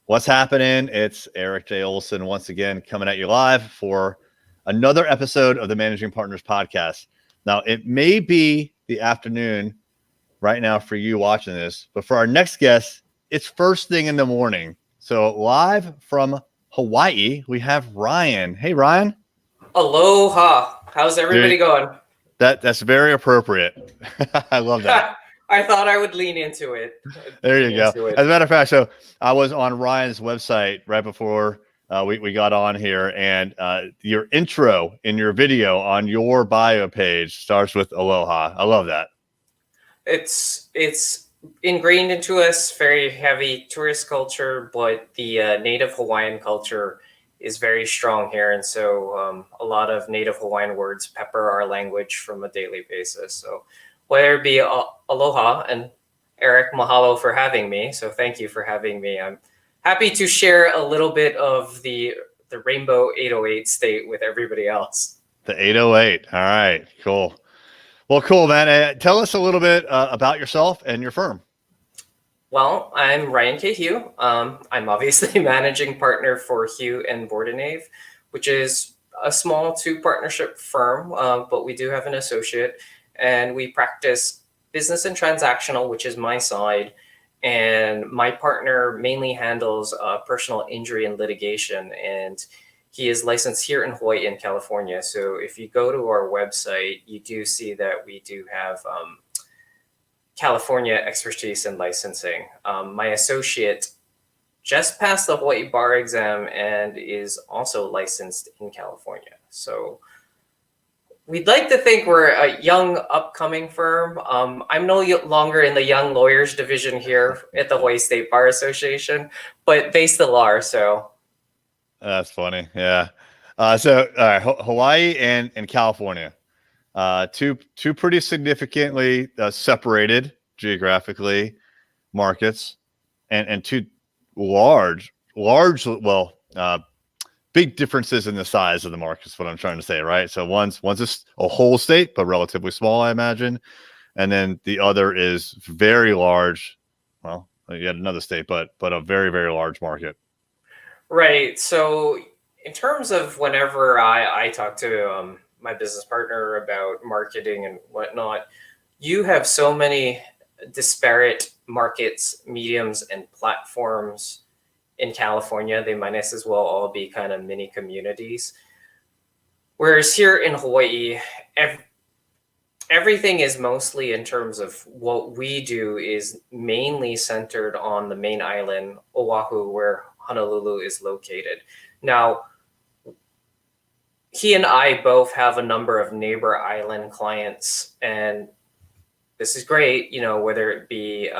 What's happening? It's Eric J. Olson once again coming at you live for another episode of the Managing Partners podcast. Now, it may be the afternoon right now for you watching this, but for our next guest, it's first thing in the morning. So live from Hawaii, we have Ryan. Hey, Ryan. Aloha. How's everybody going? That's very appropriate. I love that. I thought I would lean into it. There you go. As a matter of fact, so I was on Ryan's website right before we got on here, and your intro in your video on your bio page starts with aloha. I love that. It's ingrained into us, very heavy tourist culture, but the native Hawaiian culture is very strong here. And so a lot of native Hawaiian words pepper our language from a daily basis. So whether it be aloha, and Eric, mahalo for having me. So thank you for having me. I'm happy to share a little bit of the Rainbow 808 state with everybody else. The 808. All right, cool. Well, cool, man. Tell us a little bit about yourself and your firm. Well, I'm Ryan K. Hugh. I'm obviously managing partner for Hugh and Bordenave, which is a small two-partnership firm, but we do have an associate. And we practice business and transactional, which is my side. And my partner mainly handles personal injury and litigation. And he is licensed here in Hawaii and California. So if you go to our website, you do see that we do have California expertise in licensing. My associate just passed the Hawaii bar exam and is also licensed in California. So we'd like to think we're a young, upcoming firm. I'm no longer in the young lawyers division here at the Hawaii State Bar Association, but they still are. So that's funny. Yeah. So Hawaii and California, two pretty significantly separated geographically markets, and two large, big differences in the size of the markets, what I'm trying to say, right? So one's a whole state, but relatively small, I imagine. And then the other is very large. Well, yet another state, but a very, very large market. Right. So in terms of whenever I talk to my business partner about marketing and whatnot, you have so many disparate markets, mediums, and platforms in California. They might as well all be kind of mini communities. Whereas here in Hawaii, everything is mostly, in terms of what we do, is mainly centered on the main island, Oahu, where Honolulu is located. Now, he and I both have a number of neighbor island clients, and this is great, whether it be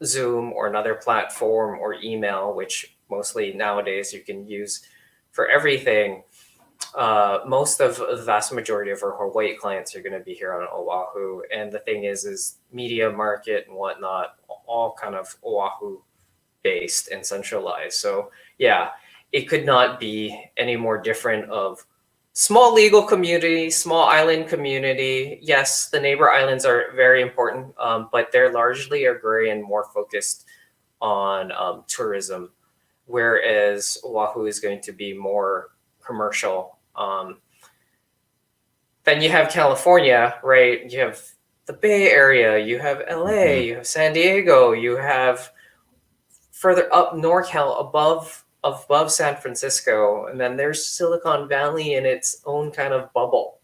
Zoom or another platform or email, which mostly nowadays you can use for everything. Most of the vast majority of our Hawaii clients are going to be here on Oahu. And the thing is media market and whatnot, all kind of Oahu based and centralized. So yeah, it could not be any more different of small legal community, small island community. Yes, the neighbor islands are very important, but they're largely agrarian, more focused on tourism, whereas Oahu is going to be more commercial. Then you have California, right? You have the Bay Area, you have LA, you have San Diego, you have further up NorCal above San Francisco, and then there's Silicon Valley in its own kind of bubble.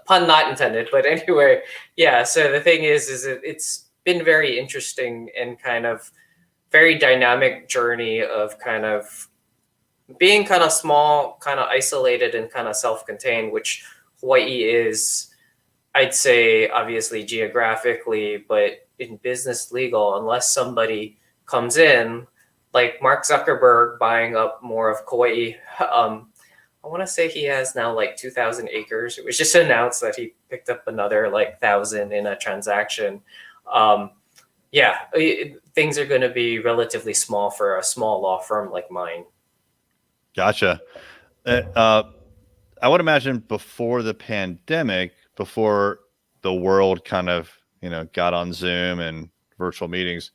Pun not intended, but anyway, yeah. So the thing is it's been very interesting and kind of very dynamic journey of kind of being kind of small, kind of isolated, and kind of self-contained, which Hawaii is, I'd say, obviously geographically, but in business legal, unless somebody comes in, like Mark Zuckerberg buying up more of Kauai. I want to say he has now like 2,000 acres. It was just announced that he picked up another like 1,000 in a transaction. Things are going to be relatively small for a small law firm like mine. Gotcha. I would imagine before the pandemic, before the world kind of, got on Zoom and virtual meetings,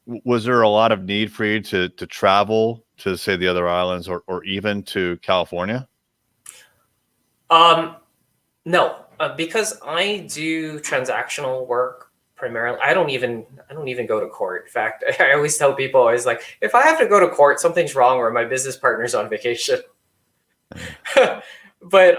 Was there a lot of need for you to travel to, say, the other islands, or even to California? No, because I do transactional work primarily. I don't even go to court. In fact, I always tell people, I was like, if I have to go to court, something's wrong, or my business partner's on vacation. But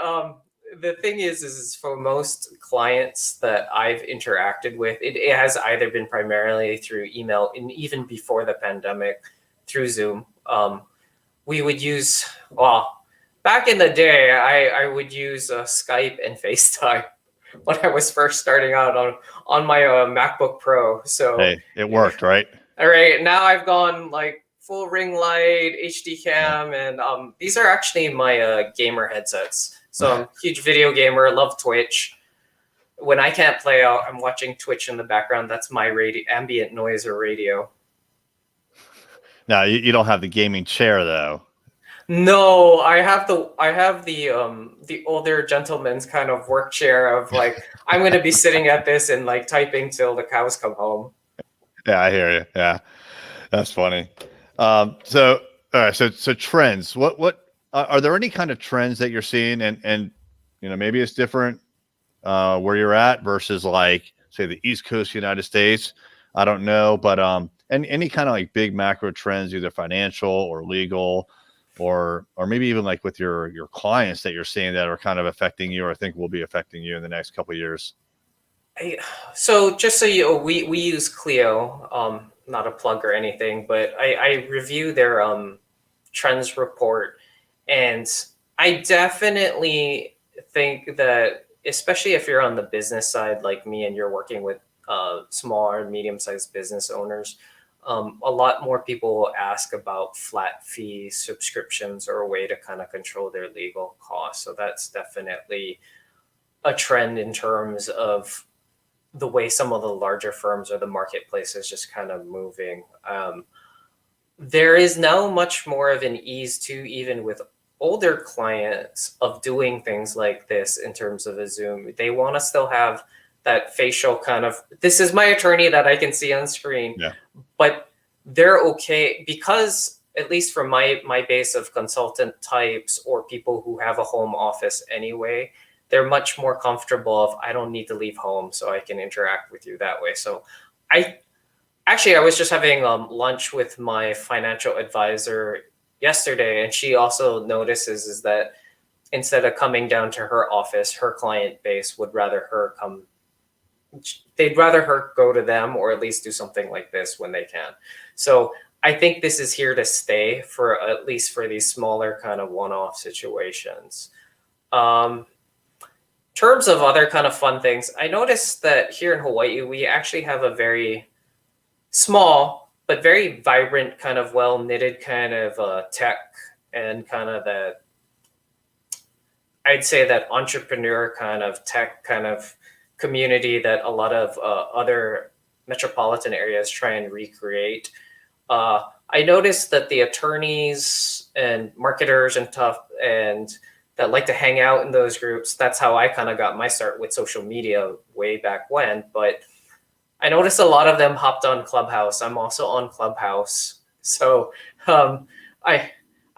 the thing is for most clients that I've interacted with, it has either been primarily through email, and even before the pandemic, through Zoom. We would use, well, back in the day, I would use Skype and FaceTime when I was first starting out on my MacBook Pro. So, Hey, it worked, right? all right, now I've gone like full ring light, HD cam, and these are actually my gamer headsets. So I'm a huge video gamer, love Twitch. When I can't play out, I'm watching Twitch in the background. That's my ambient noise or radio. Now you don't have the gaming chair though. No, I have the older gentleman's kind of work chair of like, I'm gonna be sitting at this and like typing till the cows come home. Yeah, I hear you. Yeah, that's funny. So all right, so trends. What are there any kind of trends that you're seeing, and maybe it's different where you're at versus, like, say, the East Coast United States. I don't know, but and any kind of like big macro trends, either financial or legal, or maybe even like with your clients that you're seeing that are kind of affecting you, or think will be affecting you in the next couple of years. So just so you know, we use Clio, not a plug or anything, but I review their trends report, and I definitely think that, especially if you're on the business side like me and you're working with small or medium-sized business owners, a lot more people will ask about flat fee subscriptions or a way to kind of control their legal costs. So that's definitely a trend in terms of the way some of the larger firms or the marketplace is just kind of moving. There is now much more of an ease to, even with older clients, of doing things like this in terms of a Zoom. They want to still have that facial kind of, this is my attorney that I can see on screen. Yeah. But they're okay because, at least from my base of consultant types or people who have a home office anyway, they're much more comfortable of, I don't need to leave home, so I can interact with you that way. So I was just having lunch with my financial advisor yesterday, and she also notices is that instead of coming down to her office, her client base would rather her come. They'd rather her go to them, or at least do something like this when they can. So I think this is here to stay, for at least for these smaller kind of one-off situations. Terms of other kind of fun things, I noticed that here in Hawaii, we actually have a very small but very vibrant, kind of well knitted kind of tech, and kind of that, I'd say, that entrepreneur kind of tech kind of community that a lot of other metropolitan areas try and recreate. I noticed that the attorneys and marketers and that like to hang out in those groups. That's how I kind of got my start with social media way back when. But I noticed a lot of them hopped on Clubhouse. I'm also on Clubhouse. So I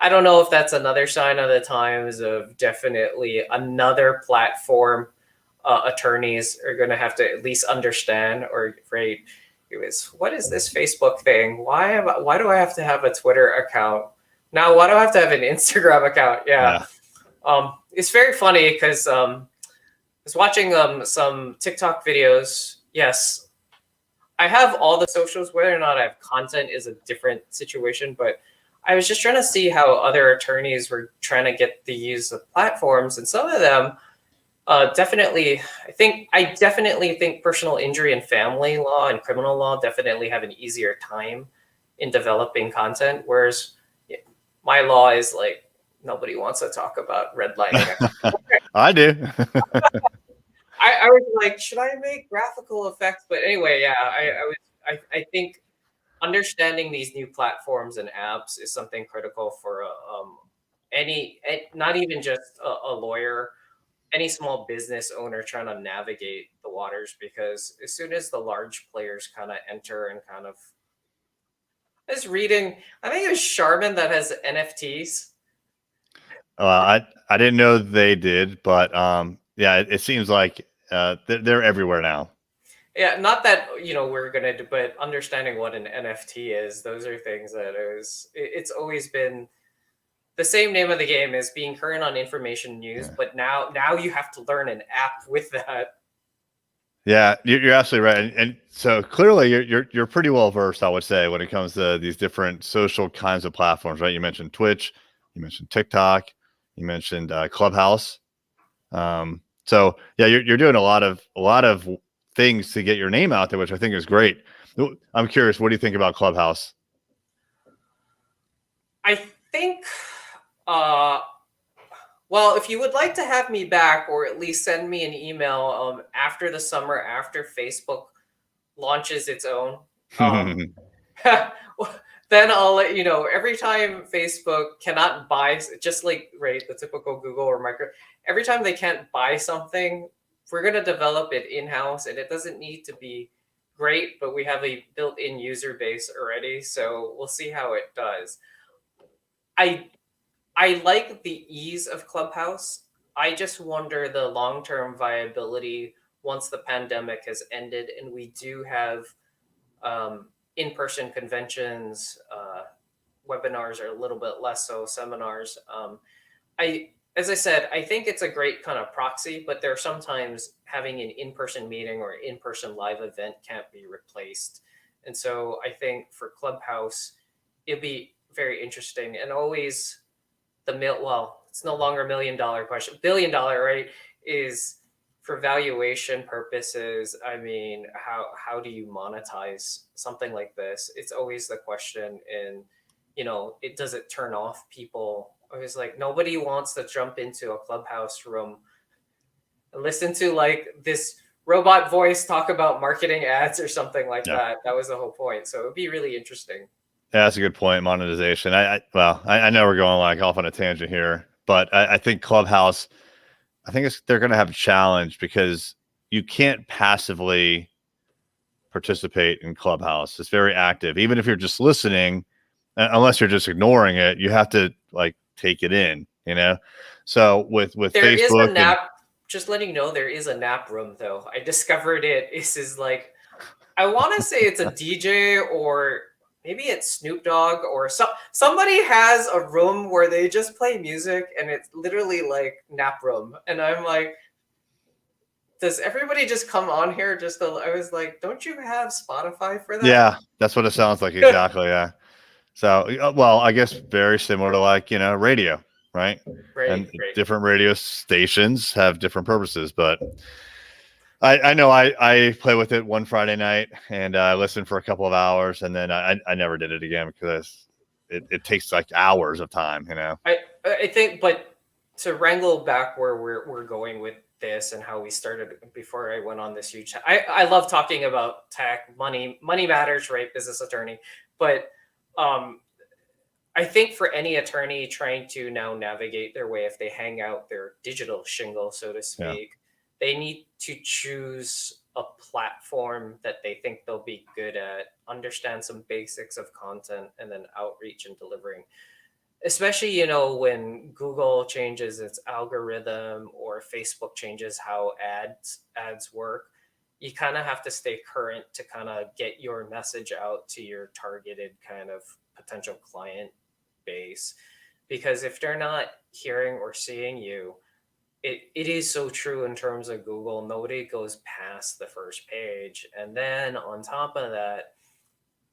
don't know if that's another sign of the times of definitely another platform attorneys are going to have to at least understand, or right, what is this Facebook thing? Why do I have to have a Twitter account? Now, why do I have to have an Instagram account? Yeah. It's very funny because I was watching some TikTok videos. Yes, I have all the socials. Whether or not I have content is a different situation, but I was just trying to see how other attorneys were trying to get the use of platforms, and some of them definitely, I definitely think personal injury and family law and criminal law definitely have an easier time in developing content, whereas my law is like, nobody wants to talk about redlining. I do. I was like, should I make graphical effects? But anyway, yeah, I think understanding these new platforms and apps is something critical for not even just a lawyer, any small business owner trying to navigate the waters, because as soon as the large players kind of enter and kind of I was reading, I think it was Charmin that has NFTs. I didn't know they did, but yeah, it seems like they're everywhere now. Yeah, not that we're gonna do, but understanding what an NFT is, those are things that it's always been the same name of the game as being current on information news, Yeah. but now you have to learn an app with that. Yeah, you're absolutely right, and so clearly you're pretty well versed, I would say, when it comes to these different social kinds of platforms, right? You mentioned Twitch, you mentioned TikTok, you mentioned Clubhouse. So yeah, you're doing a lot of things to get your name out there, which I think is great. I'm curious, what do you think about Clubhouse? I think, uh, well, if you would like to have me back, or at least send me an email after the summer, after Facebook launches its own, um, then I'll let you know. Every time Facebook cannot buy, just like right, the typical Google or Micro, every time they can't buy something, we're gonna develop it in house, and it doesn't need to be great, but we have a built-in user base already, so we'll see how it does. I I like the ease of Clubhouse. I just wonder the long-term viability once the pandemic has ended and we do have in-person conventions. Webinars are a little bit less so. Seminars. As I said, I think it's a great kind of proxy, but there are sometimes having an in-person meeting or in-person live event can't be replaced. And so I think for Clubhouse, it'd be very interesting and always well, it's no longer $1 million question, $1 billion, right? Is for valuation purposes. I mean, how do you monetize something like this? It's always the question, and it does it turn off people? I was like, nobody wants to jump into a Clubhouse room and listen to like this robot voice talk about marketing ads or something like Yeah. that. That was the whole point. So it'd be really interesting. Yeah, that's a good point. Monetization. I know we're going like off on a tangent here, but I think Clubhouse, I think they're going to have a challenge because you can't passively participate in Clubhouse. It's very active. Even if you're just listening, unless you're just ignoring it, you have to like take it in, you know? So with There is a Facebook and nap. Just letting you know, there is a nap room though. I discovered it. This is like, I want to say it's a DJ, or maybe it's Snoop Dogg, or somebody has a room where they just play music and it's literally like nap room. And I'm like, does everybody just come on here I was like, don't you have Spotify for that? yeah, that's what it sounds like exactly. Yeah. So well, I guess very similar to like, radio, right? Right, And right. different radio stations have different purposes, but I know I play with it one Friday night and I listened for a couple of hours and then I never did it again because it takes like hours of time, I think, but to wrangle back where we're going with this and how we started before I went on this huge, I love talking about tech, money matters, right? Business attorney, but um, I think for any attorney trying to now navigate their way, if they hang out their digital shingle, so to Yeah. speak, they need to choose a platform that they think they'll be good at, understand some basics of content, and then outreach and delivering. Especially, when Google changes its algorithm or Facebook changes how ads work, you kind of have to stay current to kind of get your message out to your targeted kind of potential client base. Because if they're not hearing or seeing you, it is so true in terms of Google. Nobody goes past the first page. And then on top of that,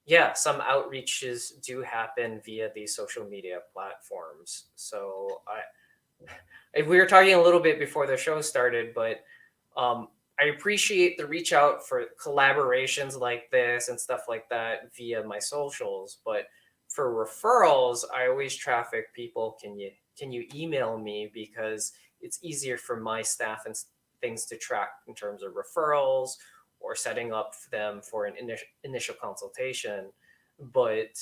yeah, some outreaches do happen via these social media platforms. So we were talking a little bit before the show started, but I appreciate the reach out for collaborations like this and stuff like that via my socials. But for referrals, I always traffic people. Can you email me, because it's easier for my staff and things to track in terms of referrals or setting up them for an initial consultation. But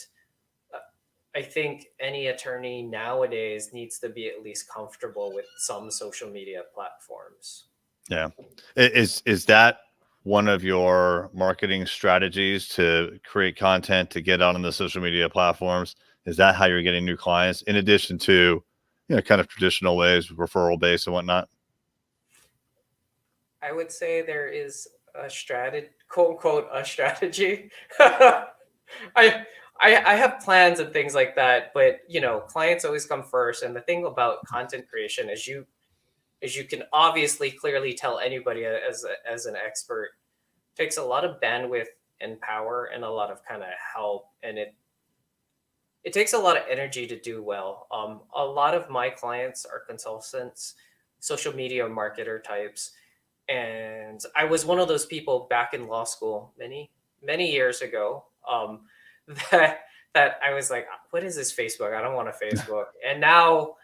I think any attorney nowadays needs to be at least comfortable with some social media platforms. Yeah. Is that one of your marketing strategies to create content to get out on the social media platforms? Is that how you're getting new clients in addition to, kind of traditional ways, referral based and whatnot? I would say there is a strategy, quote unquote, a strategy. I, I have plans and things like that, but clients always come first. And the thing about content creation is you can obviously clearly tell anybody as an expert takes a lot of bandwidth and power and a lot of kind of help, and it takes a lot of energy to do well. A lot of my clients are consultants, social media marketer types, and I was one of those people back in law school many years ago. That that I was like, what is this Facebook? I don't want a Facebook. And now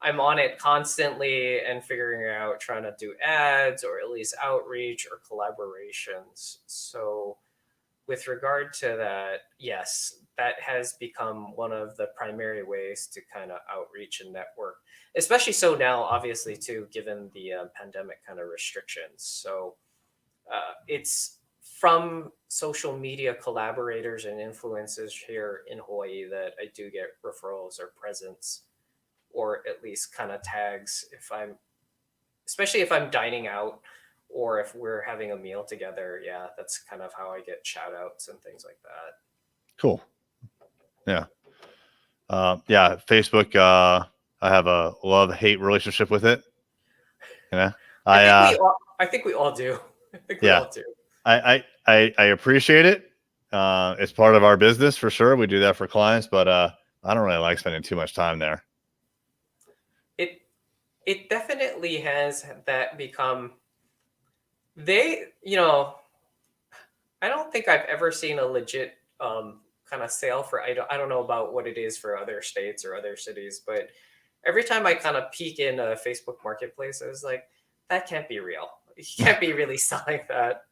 I'm on it constantly and figuring out trying to do ads or at least outreach or collaborations. So with regard to that, yes, that has become one of the primary ways to kind of outreach and network, especially so now, obviously, too, given the pandemic kind of restrictions. So it's from social media collaborators and influencers here in Hawaii that I do get referrals or presents, or at least kind of tags especially if I'm dining out or if we're having a meal together. Yeah, that's kind of how I get shout outs and things like that. Cool. Yeah. Yeah. Facebook, I have a love-hate relationship with it. I think we all do. I think we Yeah, all do. I appreciate it. It's part of our business for sure. We do that for clients, but I don't really like spending too much time there. It definitely has that become I don't think I've ever seen a legit kind of sale for I don't know about what it is for other states or other cities, but every time I kind of peek in a Facebook marketplace, I was like, that can't be real. You can't be really selling that.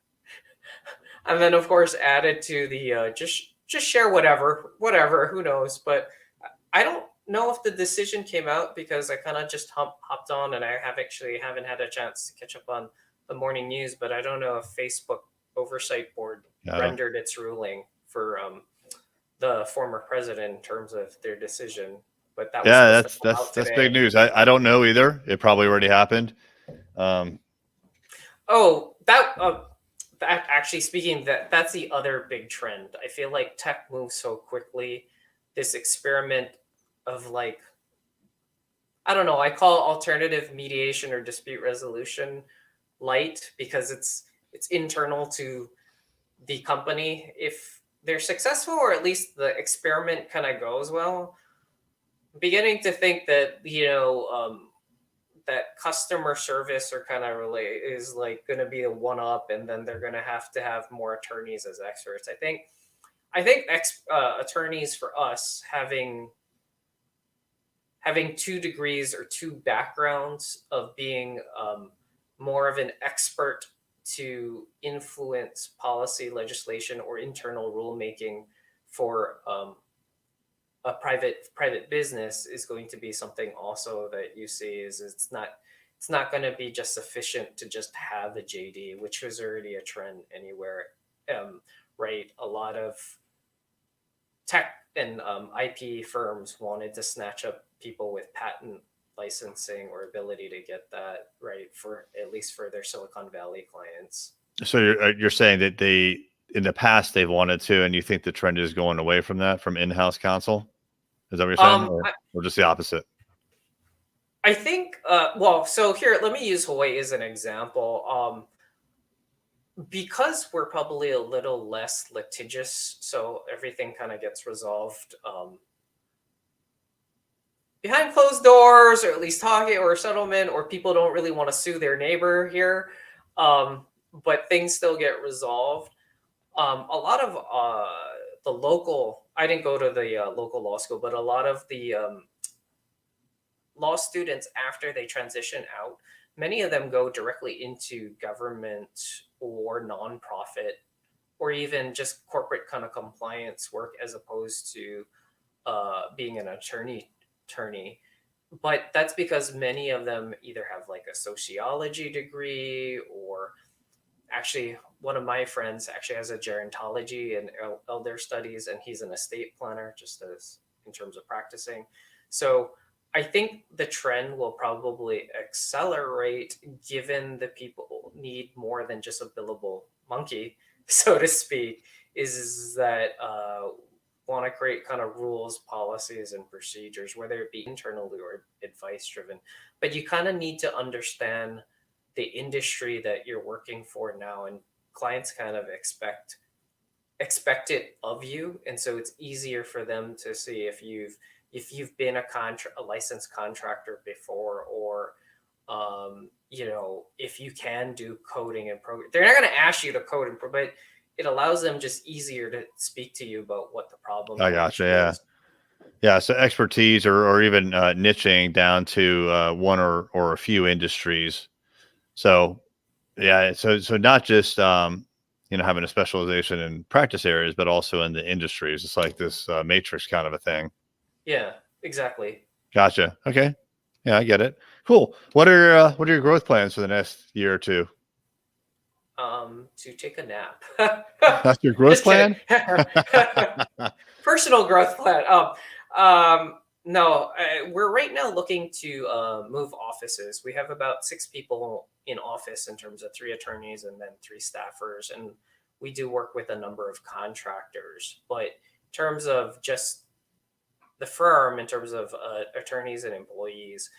And then of course added to the just share whatever, who knows. But I don't know if the decision came out because I kind of just hopped on and I haven't had a chance to catch up on the morning news. But I don't know if Facebook oversight board rendered its ruling for the former president in terms of their decision. But that was that's big news. I don't know either. It probably already happened. That actually speaking, that's the other big trend. I feel like tech moves so quickly. This experiment of like, I don't know, I call alternative mediation or dispute resolution light because it's internal to the company. If they're successful or at least the experiment kind of goes well, I'm beginning to think that that customer service or kind of is like going to be a one up, and then they're going to have more attorneys as experts. I think attorneys for us having 2 degrees or 2 backgrounds of being more of an expert to influence policy, legislation, or internal rulemaking for a private business is going to be something also that you see is it's not going to be just sufficient to just have a JD, which was already a trend anywhere. Right, a lot of tech and IP firms wanted to snatch up people with patent licensing or ability to get that right for at least for their Silicon Valley clients. So you're saying that they in the past they've wanted to, and you think the trend is going away from that from in-house counsel? Is that what you're saying, or just the opposite? I think. So here, let me use Hawaii as an example. Because we're probably a little less litigious, so everything kind of gets resolved behind closed doors, or at least talking or settlement, or people don't really want to sue their neighbor here, but things still get resolved. A lot of the local, I didn't go to the local law school, but a lot of the law students, after they transition out, many of them go directly into government or nonprofit or even just corporate kind of compliance work as opposed to being an attorney. But that's because many of them either have like a sociology degree or actually, one of my friends actually has a gerontology and elder studies, and he's an estate planner, just as in terms of practicing. So I think the trend will probably accelerate, given that people need more than just a billable monkey, so to speak. Is that want to create kind of rules, policies, and procedures, whether it be internally or advice driven. But you kind of need to understand the industry that you're working for now, and clients kind of expect it of you, and so it's easier for them to see if you've been a licensed contractor before, or if you can do coding and program. They're not going to ask you to code and but it allows them just easier to speak to you about what the problem I or gotcha. issue Yeah. is. Yeah. So expertise or even niching down to one or a few industries. So yeah. So not just, having a specialization in practice areas, but also in the industries. It's like this matrix kind of a thing. Yeah, exactly. Gotcha. Okay. Yeah, I get it. Cool. What are your growth plans for the next year or two? To take a nap. That's your growth Just kidding. plan? Personal growth plan. No, we're right now looking to move offices. We have about 6 people in office, in terms of 3 attorneys and then 3 staffers, and we do work with a number of contractors. But in terms of just the firm, in terms of attorneys and employees,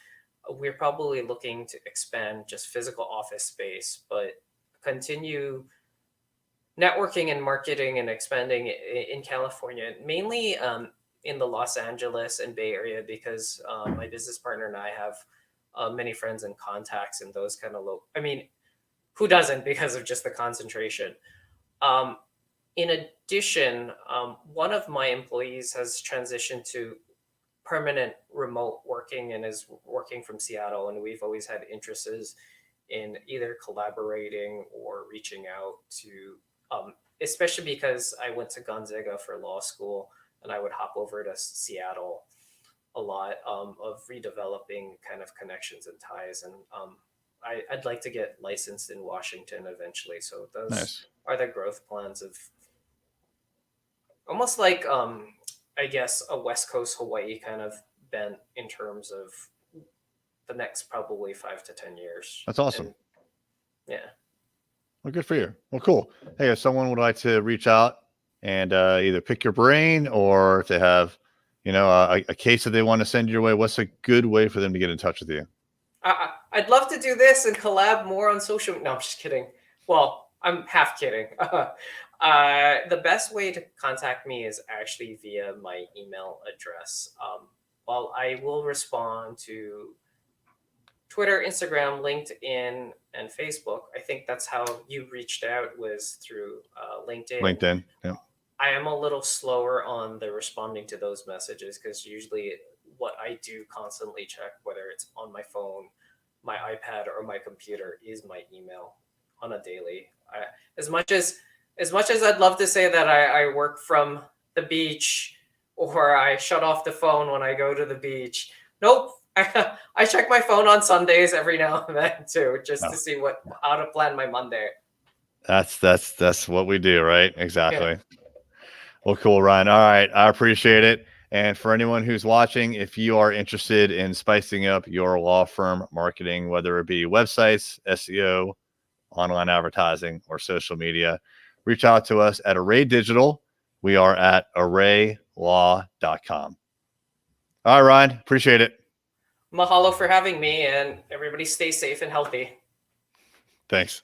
we're probably looking to expand just physical office space, but continue networking and marketing and expanding in California, mainly in the Los Angeles and Bay Area, because my business partner and I have many friends and contacts in those kind of I mean, who doesn't, because of just the concentration. In addition, one of my employees has transitioned to permanent remote working and is working from Seattle, and we've always had interests in either collaborating or reaching out to, especially because I went to Gonzaga for law school, and I would hop over to Seattle a lot, of redeveloping kind of connections and ties. And I'd like to get licensed in Washington eventually. So those Nice. are the growth plans, of almost like, I guess, a West Coast Hawaii kind of bent, in terms of the next probably 5 to 10 years. That's awesome. And yeah. Well, good for you. Well, cool. Hey, if someone would like to reach out and either pick your brain, or if they have, a case that they want to send your way, what's a good way for them to get in touch with you? I'd love to do this and collab more on social. No, I'm just kidding. Well, I'm half kidding. The best way to contact me is actually via my email address. While I will respond to Twitter, Instagram, LinkedIn, and Facebook. I think that's how you reached out, was through LinkedIn. LinkedIn. Yeah. I am a little slower on the responding to those messages, because usually what I do constantly check, whether it's on my phone, my iPad, or my computer, is my email on a daily. As much as I'd love to say that I work from the beach, or I shut off the phone when I go to the beach, nope. I check my phone on Sundays every now and then too, just to see how to plan my Monday. That's what we do, right? Exactly. Yeah. Well, cool, Ryan. All right. I appreciate it. And for anyone who's watching, if you are interested in spicing up your law firm marketing, whether it be websites, SEO, online advertising, or social media, reach out to us at Array Digital. We are at arraylaw.com. All right, Ryan. Appreciate it. Mahalo for having me, and everybody stay safe and healthy. Thanks.